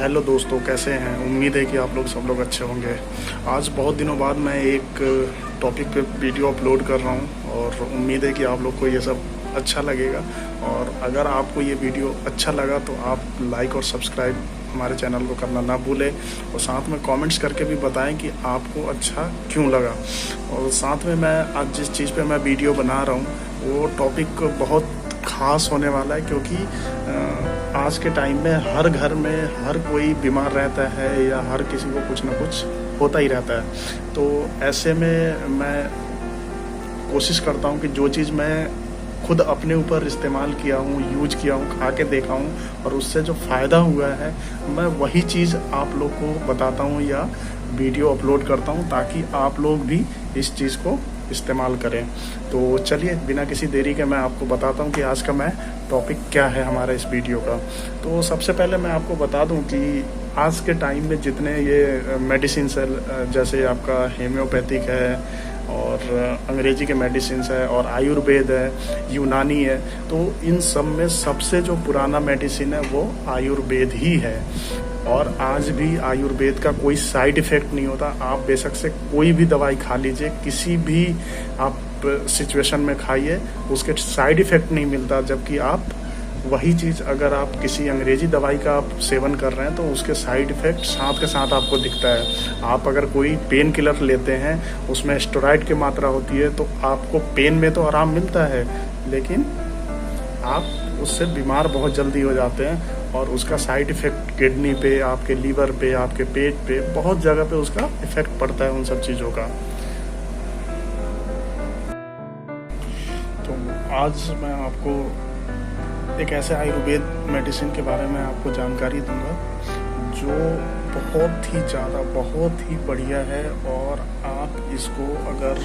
Hello दोस्तों, कैसे हैं। उम्मीद है कि आप लोग सब लोग अच्छे होंगे। आज बहुत दिनों बाद मैं एक टॉपिक पे वीडियो अपलोड कर रहा हूं और उम्मीद है कि आप लोग को ये सब अच्छा लगेगा। और अगर आपको ये वीडियो अच्छा लगा तो आप लाइक और सब्सक्राइब हमारे चैनल को करना ना भूलें और साथ में कमेंट्स करके भी बताएं कि आपको अच्छा क्यों लगा। और साथ में मैं आज जिस चीज़ पे मैं वीडियो बना रहा हूँ वो टॉपिक बहुत ख़ास होने वाला है, क्योंकि आज के टाइम में हर घर में हर कोई बीमार रहता है या हर किसी को कुछ ना कुछ होता ही रहता है। तो ऐसे में मैं कोशिश करता हूँ कि जो चीज़ मैं खुद अपने ऊपर इस्तेमाल किया हूँ, यूज किया हूँ, खा के देखा हूँ और उससे जो फ़ायदा हुआ है मैं वही चीज़ आप लोग को बताता हूँ या वीडियो अपलोड करता हूँ ताकि आप लोग भी इस चीज़ को इस्तेमाल करें। तो चलिए बिना किसी देरी के मैं आपको बताता हूँ कि आज का मैं टॉपिक क्या है हमारा इस वीडियो का। तो सबसे पहले मैं आपको बता दूँ कि आज के टाइम में जितने ये मेडिसिन है, जैसे आपका हेम्योपैथिक है और अंग्रेजी के मेडिसिन है और आयुर्वेद है, यूनानी है, तो इन सब में सबसे जो पुराना मेडिसिन है वो आयुर्वेद ही है। और आज भी आयुर्वेद का कोई साइड इफ़ेक्ट नहीं होता। आप बेशक से कोई भी दवाई खा लीजिए, किसी भी आप सिचुएशन में खाइए, उसके साइड इफ़ेक्ट नहीं मिलता। जबकि आप वही चीज़ अगर आप किसी अंग्रेजी दवाई का आप सेवन कर रहे हैं तो उसके साइड इफ़ेक्ट साथ के साथ आपको दिखता है। आप अगर कोई पेन किलर लेते हैं उसमें स्टेरॉइड की मात्रा होती है तो आपको पेन में तो आराम मिलता है, लेकिन आप उससे बीमार बहुत जल्दी हो जाते हैं और उसका साइड इफ़ेक्ट किडनी पे, आपके लीवर पे, आपके पेट पे, बहुत जगह पे उसका इफ़ेक्ट पड़ता है उन सब चीज़ों का। तो आज मैं आपको एक ऐसे आयुर्वेद मेडिसिन के बारे में आपको जानकारी दूंगा जो बहुत ही ज़्यादा, बहुत ही बढ़िया है। और आप इसको अगर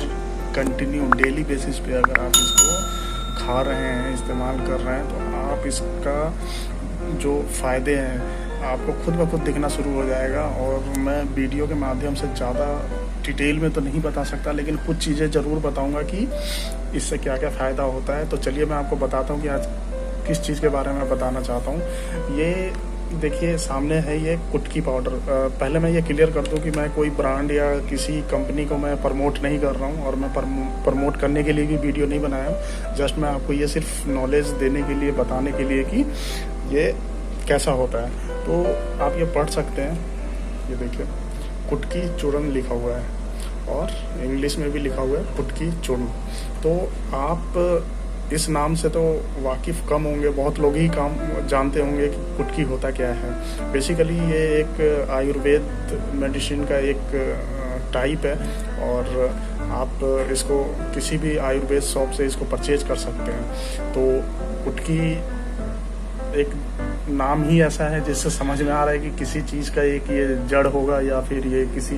कंटिन्यू डेली बेसिस पे अगर आप इसको खा रहे हैं, इस्तेमाल कर रहे हैं, तो आप इसका जो फ़ायदे हैं आपको खुद ब खुद दिखना शुरू हो जाएगा। और मैं वीडियो के माध्यम से ज़्यादा डिटेल में तो नहीं बता सकता, लेकिन कुछ चीज़ें ज़रूर बताऊंगा कि इससे क्या क्या फ़ायदा होता है। तो चलिए मैं आपको बताता हूँ कि आज किस चीज़ के बारे में बताना चाहता हूँ। ये देखिए सामने है ये कुटकी पाउडर। पहले मैं ये क्लियर कर दूं कि मैं कोई ब्रांड या किसी कंपनी को मैं प्रमोट नहीं कर रहा हूं और मैं प्रमोट करने के लिए भी वीडियो नहीं बनाया हूं। जस्ट मैं आपको ये सिर्फ नॉलेज देने के लिए, बताने के लिए कि ये कैसा होता है। तो आप ये पढ़ सकते हैं, ये देखिए कुटकी चूर्ण लिखा हुआ है और इंग्लिश में भी लिखा हुआ है कुटकी चूर्ण। तो आप इस नाम से तो वाकिफ़ कम होंगे, बहुत लोग ही काम जानते होंगे कि कुटकी होता क्या है। बेसिकली ये एक आयुर्वेद मेडिसिन का एक टाइप है और आप इसको किसी भी आयुर्वेद शॉप से इसको परचेज कर सकते हैं। तो कुटकी एक नाम ही ऐसा है जिससे समझ में आ रहा है कि किसी चीज़ का एक ये जड़ होगा या फिर ये किसी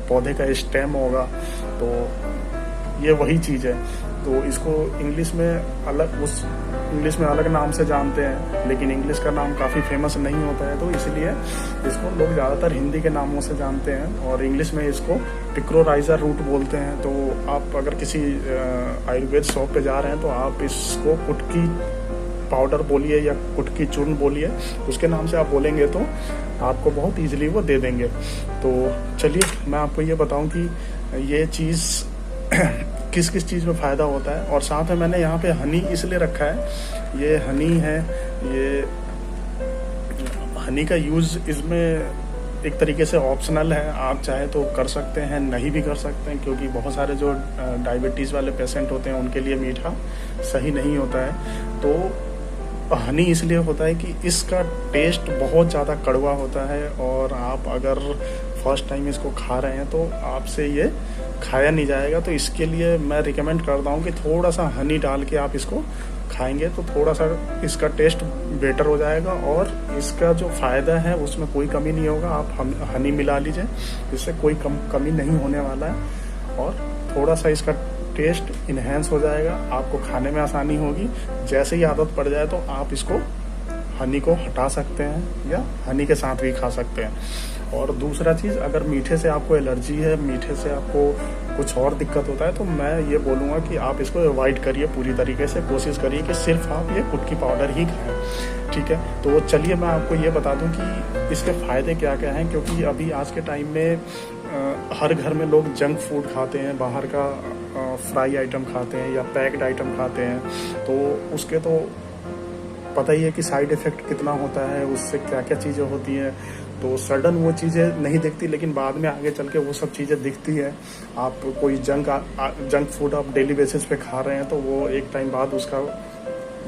पौधे का स्टेम होगा, तो ये वही चीज़ है। तो इसको इंग्लिश में अलग नाम से जानते हैं, लेकिन इंग्लिश का नाम काफ़ी फेमस नहीं होता है, तो इसलिए इसको लोग ज़्यादातर हिंदी के नामों से जानते हैं और इंग्लिश में इसको पिक्रोराइज़र रूट बोलते हैं। तो आप अगर किसी आयुर्वेद शॉप पे जा रहे हैं तो आप इसको कुटकी पाउडर बोलिए या कुटकी चूर्ण बोलिए, उसके नाम से आप बोलेंगे तो आपको बहुत ईजिली वो दे देंगे। तो चलिए मैं आपको ये बताऊं कि ये चीज़ किस किस चीज़ में फ़ायदा होता है। और साथ में मैंने यहाँ पे हनी इसलिए रखा है, ये हनी है, ये हनी का यूज़ इसमें एक तरीके से ऑप्शनल है। आप चाहे तो कर सकते हैं, नहीं भी कर सकते हैं, क्योंकि बहुत सारे जो डायबिटीज़ वाले पेशेंट होते हैं उनके लिए मीठा सही नहीं होता है। तो हनी इसलिए होता है कि इसका टेस्ट बहुत ज़्यादा कड़वा होता है और आप अगर फर्स्ट टाइम इसको खा रहे हैं तो आपसे ये खाया नहीं जाएगा। तो इसके लिए मैं रिकमेंड करता हूँ कि थोड़ा सा हनी डाल के आप इसको खाएंगे तो थोड़ा सा इसका टेस्ट बेटर हो जाएगा और इसका जो फ़ायदा है उसमें कोई कमी नहीं होगा। आप हनी मिला लीजिए, इससे कोई कमी नहीं होने वाला है और थोड़ा सा इसका टेस्ट इन्हेंस हो जाएगा, आपको खाने में आसानी होगी। जैसे ही आदत पड़ जाए तो आप इसको हनी को हटा सकते हैं या हनी के साथ भी खा सकते हैं। और दूसरा चीज़, अगर मीठे से आपको एलर्जी है, मीठे से आपको कुछ और दिक्कत होता है, तो मैं ये बोलूँगा कि आप इसको अवॉइड करिए पूरी तरीके से। कोशिश करिए कि सिर्फ आप ये कुटकी पाउडर ही खाएं, ठीक है। तो चलिए मैं आपको ये बता दूं कि इसके फ़ायदे क्या क्या हैं, क्योंकि अभी आज के टाइम में हर घर में लोग जंक फूड खाते हैं, बाहर का फ्राई आइटम खाते हैं या पैक्ड आइटम खाते हैं, तो उसके तो पता ही है कि साइड इफ़ेक्ट कितना होता है, उससे क्या क्या चीज़ें होती हैं। तो सडन वो चीज़ें नहीं दिखती, लेकिन बाद में आगे चल के वो सब चीज़ें दिखती हैं। आप कोई जंक फूड आप डेली बेसिस पे खा रहे हैं, तो वो एक टाइम बाद उसका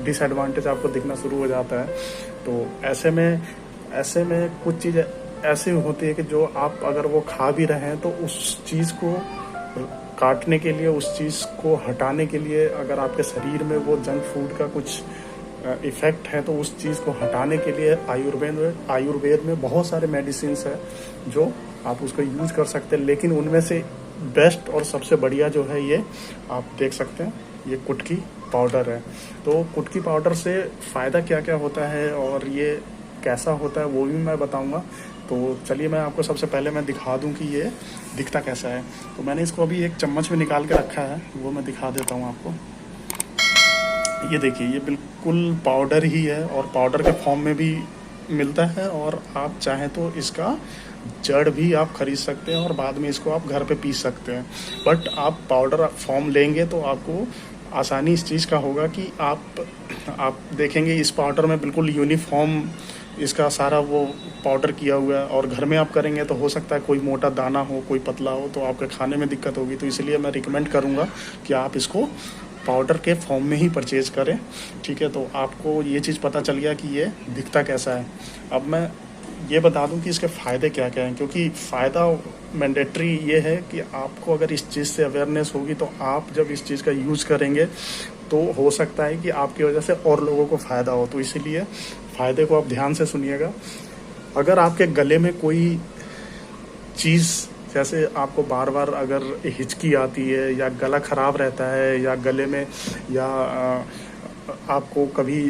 डिसएडवांटेज आपको दिखना शुरू हो जाता है। तो ऐसे में कुछ चीज़ें ऐसी होती है कि जो आप अगर वो खा भी रहे हैं, तो उस चीज़ को काटने के लिए, उस चीज़ को हटाने के लिए, अगर आपके शरीर में वो जंक फूड का कुछ इफ़ेक्ट है, तो उस चीज़ को हटाने के लिए आयुर्वेद में बहुत सारे मेडिसिन्स है जो आप उसको यूज कर सकते हैं। लेकिन उनमें से बेस्ट और सबसे बढ़िया जो है, ये आप देख सकते हैं, ये कुटकी पाउडर है। तो कुटकी पाउडर से फ़ायदा क्या क्या होता है और ये कैसा होता है वो भी मैं बताऊंगा। तो चलिए मैं आपको सबसे पहले मैं दिखा दूं कि ये दिखता कैसा है। तो मैंने इसको अभी एक चम्मच में निकाल के रखा है, वो मैं दिखा देता हूँ आपको। ये देखिए, ये बिल्कुल पाउडर ही है और पाउडर के फॉर्म में भी मिलता है, और आप चाहें तो इसका जड़ भी आप खरीद सकते हैं और बाद में इसको आप घर पे पी सकते हैं। बट आप पाउडर फॉर्म लेंगे तो आपको आसानी इस चीज़ का होगा कि आप देखेंगे इस पाउडर में बिल्कुल यूनिफॉर्म इसका सारा वो पाउडर किया हुआ है, और घर में आप करेंगे तो हो सकता है कोई मोटा दाना हो, कोई पतला हो, तो आपके खाने में दिक्कत होगी। तो इसलिए मैं रिकमेंड करूँगा कि आप इसको पाउडर के फॉर्म में ही परचेज़ करें, ठीक है। तो आपको ये चीज़ पता चल गया कि ये दिखता कैसा है। अब मैं ये बता दूं कि इसके फ़ायदे क्या क्या हैं, क्योंकि फ़ायदा मैंडेटरी ये है कि आपको अगर इस चीज़ से अवेयरनेस होगी, तो आप जब इस चीज़ का यूज़ करेंगे तो हो सकता है कि आपकी वजह से और लोगों को फ़ायदा हो। तो इसीलिए फ़ायदे को आप ध्यान से सुनिएगा। अगर आपके गले में कोई चीज़, जैसे आपको बार बार अगर हिचकी आती है, या गला ख़राब रहता है, या गले में, या आपको कभी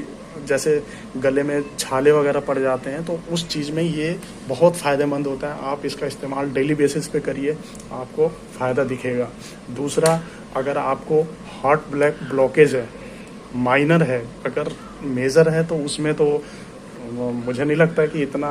जैसे गले में छाले वगैरह पड़ जाते हैं, तो उस चीज़ में ये बहुत फ़ायदेमंद होता है। आप इसका इस्तेमाल डेली बेसिस पे करिए, आपको फ़ायदा दिखेगा। दूसरा, अगर आपको हार्ट ब्लॉकेज है, माइनर है, अगर मेजर है तो उसमें तो मुझे नहीं लगता कि इतना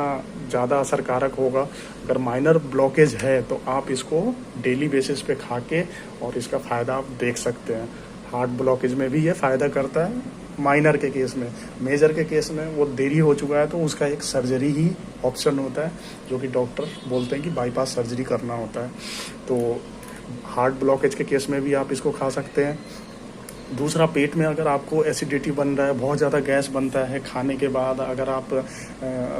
ज़्यादा असरकारक होगा। अगर माइनर ब्लॉकेज है तो आप इसको डेली बेसिस पे खा के और इसका फ़ायदा आप देख सकते हैं। हार्ट ब्लॉकेज में भी ये फ़ायदा करता है माइनर के केस में। मेजर के केस में वो देरी हो चुका है तो उसका एक सर्जरी ही ऑप्शन होता है, जो कि डॉक्टर बोलते हैं कि बाईपास सर्जरी करना होता है। तो हार्ट ब्लॉकेज के केस में भी आप इसको खा सकते हैं। दूसरा, पेट में अगर आपको एसिडिटी बन रहा है, बहुत ज़्यादा गैस बनता है खाने के बाद, अगर आप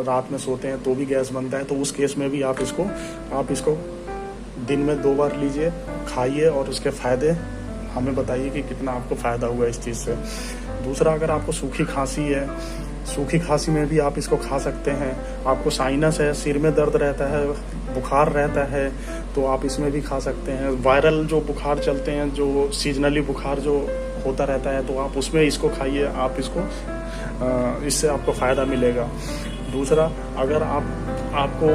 रात में सोते हैं तो भी गैस बनता है, तो उस केस में भी आप इसको दिन में 2 बार लीजिए, खाइए और उसके फ़ायदे हमें बताइए कि कितना आपको फ़ायदा हुआ इस चीज़ से। दूसरा, अगर आपको सूखी खांसी है, सूखी खांसी में भी आप इसको खा सकते हैं। आपको साइनस है, सिर में दर्द रहता है, बुखार रहता है, तो आप इसमें भी खा सकते हैं। वायरल जो बुखार चलते हैं, जो सीजनली बुखार जो होता रहता है, तो आप उसमें इसको खाइए, आप इससे आपको फ़ायदा मिलेगा। दूसरा, अगर आपको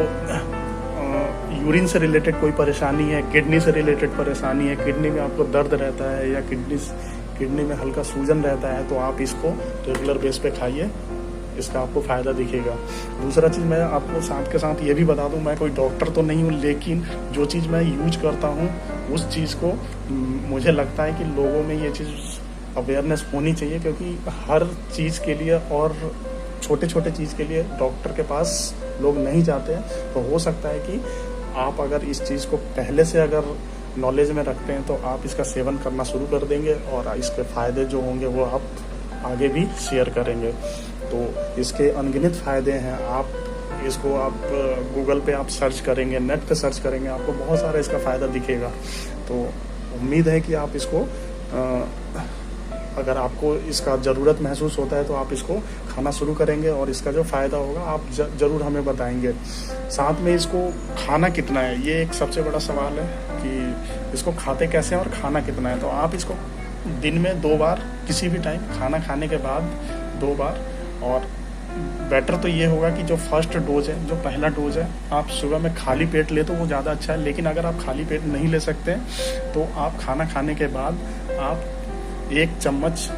यूरिन से रिलेटेड कोई परेशानी है, किडनी से रिलेटेड परेशानी है, किडनी में आपको दर्द रहता है, या किडनी में हल्का सूजन रहता है, तो आप इसको रेगुलर बेस पे खाइए, इसका आपको फ़ायदा दिखेगा। दूसरा चीज़, मैं आपको साथ के साथ ये भी बता दूं, मैं कोई डॉक्टर तो नहीं हूँ, लेकिन जो चीज़ मैं यूज करता हूँ उस चीज़ को मुझे लगता है कि लोगों में ये चीज़ अवेयरनेस होनी चाहिए, क्योंकि हर चीज़ के लिए और छोटे छोटे चीज़ के लिए डॉक्टर के पास लोग नहीं जाते हैं। तो हो सकता है कि आप अगर इस चीज़ को पहले से अगर नॉलेज में रखते हैं तो आप इसका सेवन करना शुरू कर देंगे, और इसके फ़ायदे जो होंगे वो आप आगे भी शेयर करेंगे। तो इसके अनगिनत फ़ायदे हैं। आप गूगल पे आप सर्च करेंगे, नेट पे सर्च करेंगे, आपको बहुत सारा इसका फ़ायदा दिखेगा। तो उम्मीद है कि आप इसको अगर आपको इसका ज़रूरत महसूस होता है तो आप इसको खाना शुरू करेंगे, और इसका जो फ़ायदा होगा आप ज़रूर हमें बताएंगे। साथ में इसको खाना कितना है, ये एक सबसे बड़ा सवाल है कि इसको खाते कैसे हैं और खाना कितना है। तो आप इसको दिन में 2 बार, किसी भी टाइम खाना खाने के बाद 2 बार, और बेटर तो ये होगा कि जो फर्स्ट डोज है, जो पहला डोज है, आप सुबह में खाली पेट ले तो वो ज़्यादा अच्छा है। लेकिन अगर आप खाली पेट नहीं ले सकते तो आप खाना खाने के बाद आप 1 चम्मच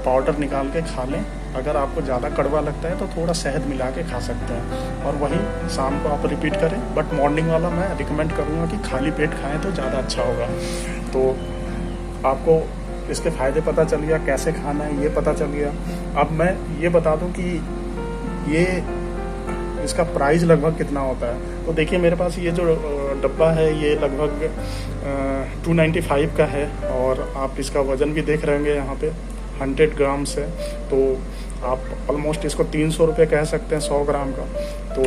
पाउडर निकाल के खा लें। अगर आपको ज़्यादा कड़वा लगता है तो थोड़ा शहद मिला के खा सकते हैं, और वही शाम को आप रिपीट करें। बट मॉर्निंग वाला मैं रिकमेंड करूँगा कि खाली पेट खाएं तो ज़्यादा अच्छा होगा। तो आपको इसके फ़ायदे पता चल गया, कैसे खाना है ये पता चल गया। अब मैं ये बता दूं कि ये इसका प्राइस लगभग कितना होता है। तो देखिए मेरे पास ये जो डब्बा है ये लगभग 295 का है, और आप इसका वज़न भी देख रहे होंगे यहाँ पे 100 ग्राम्स है। तो आप ऑलमोस्ट इसको 300 रुपये कह सकते हैं 100 ग्राम का। तो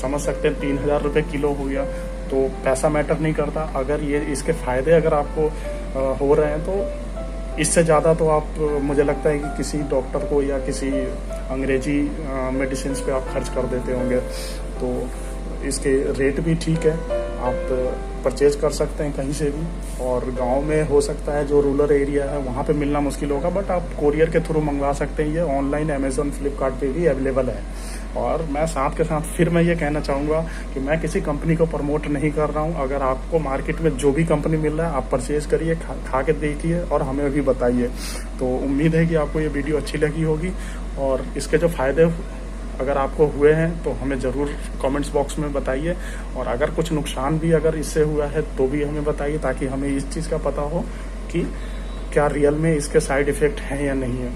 समझ सकते हैं 3000 रुपये किलो हो गया। तो पैसा मैटर नहीं करता। अगर ये इसके फ़ायदे अगर आपको हो रहे हैं तो इससे ज़्यादा तो आप, मुझे लगता है कि किसी डॉक्टर को या किसी अंग्रेजी मेडिसिन पे आप खर्च कर देते होंगे। तो इसके रेट भी ठीक है, आप परचेज कर सकते हैं कहीं से भी। और गांव में हो सकता है जो रूरल एरिया है वहाँ पे मिलना मुश्किल होगा, बट आप कोरियर के थ्रू मंगवा सकते हैं। ये ऑनलाइन अमेजोन, फ्लिपकार्ट पे भी अवेलेबल है। और मैं साथ के साथ फिर मैं ये कहना चाहूँगा कि मैं किसी कंपनी को प्रमोट नहीं कर रहा हूँ। अगर आपको मार्केट में जो भी कंपनी मिल रहा है आप परचेज करिए, खा के देखिए और हमें भी बताइए। तो उम्मीद है कि आपको ये वीडियो अच्छी लगी होगी, और इसके जो फ़ायदे अगर आपको हुए हैं तो हमें ज़रूर कमेंट्स बॉक्स में बताइए। और अगर कुछ नुकसान भी अगर इससे हुआ है तो भी हमें बताइए, ताकि हमें इस चीज़ का पता हो कि क्या रियल में इसके साइड इफ़ेक्ट हैं या नहीं है।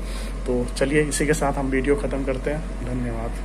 तो चलिए इसी के साथ हम वीडियो ख़त्म करते हैं। धन्यवाद।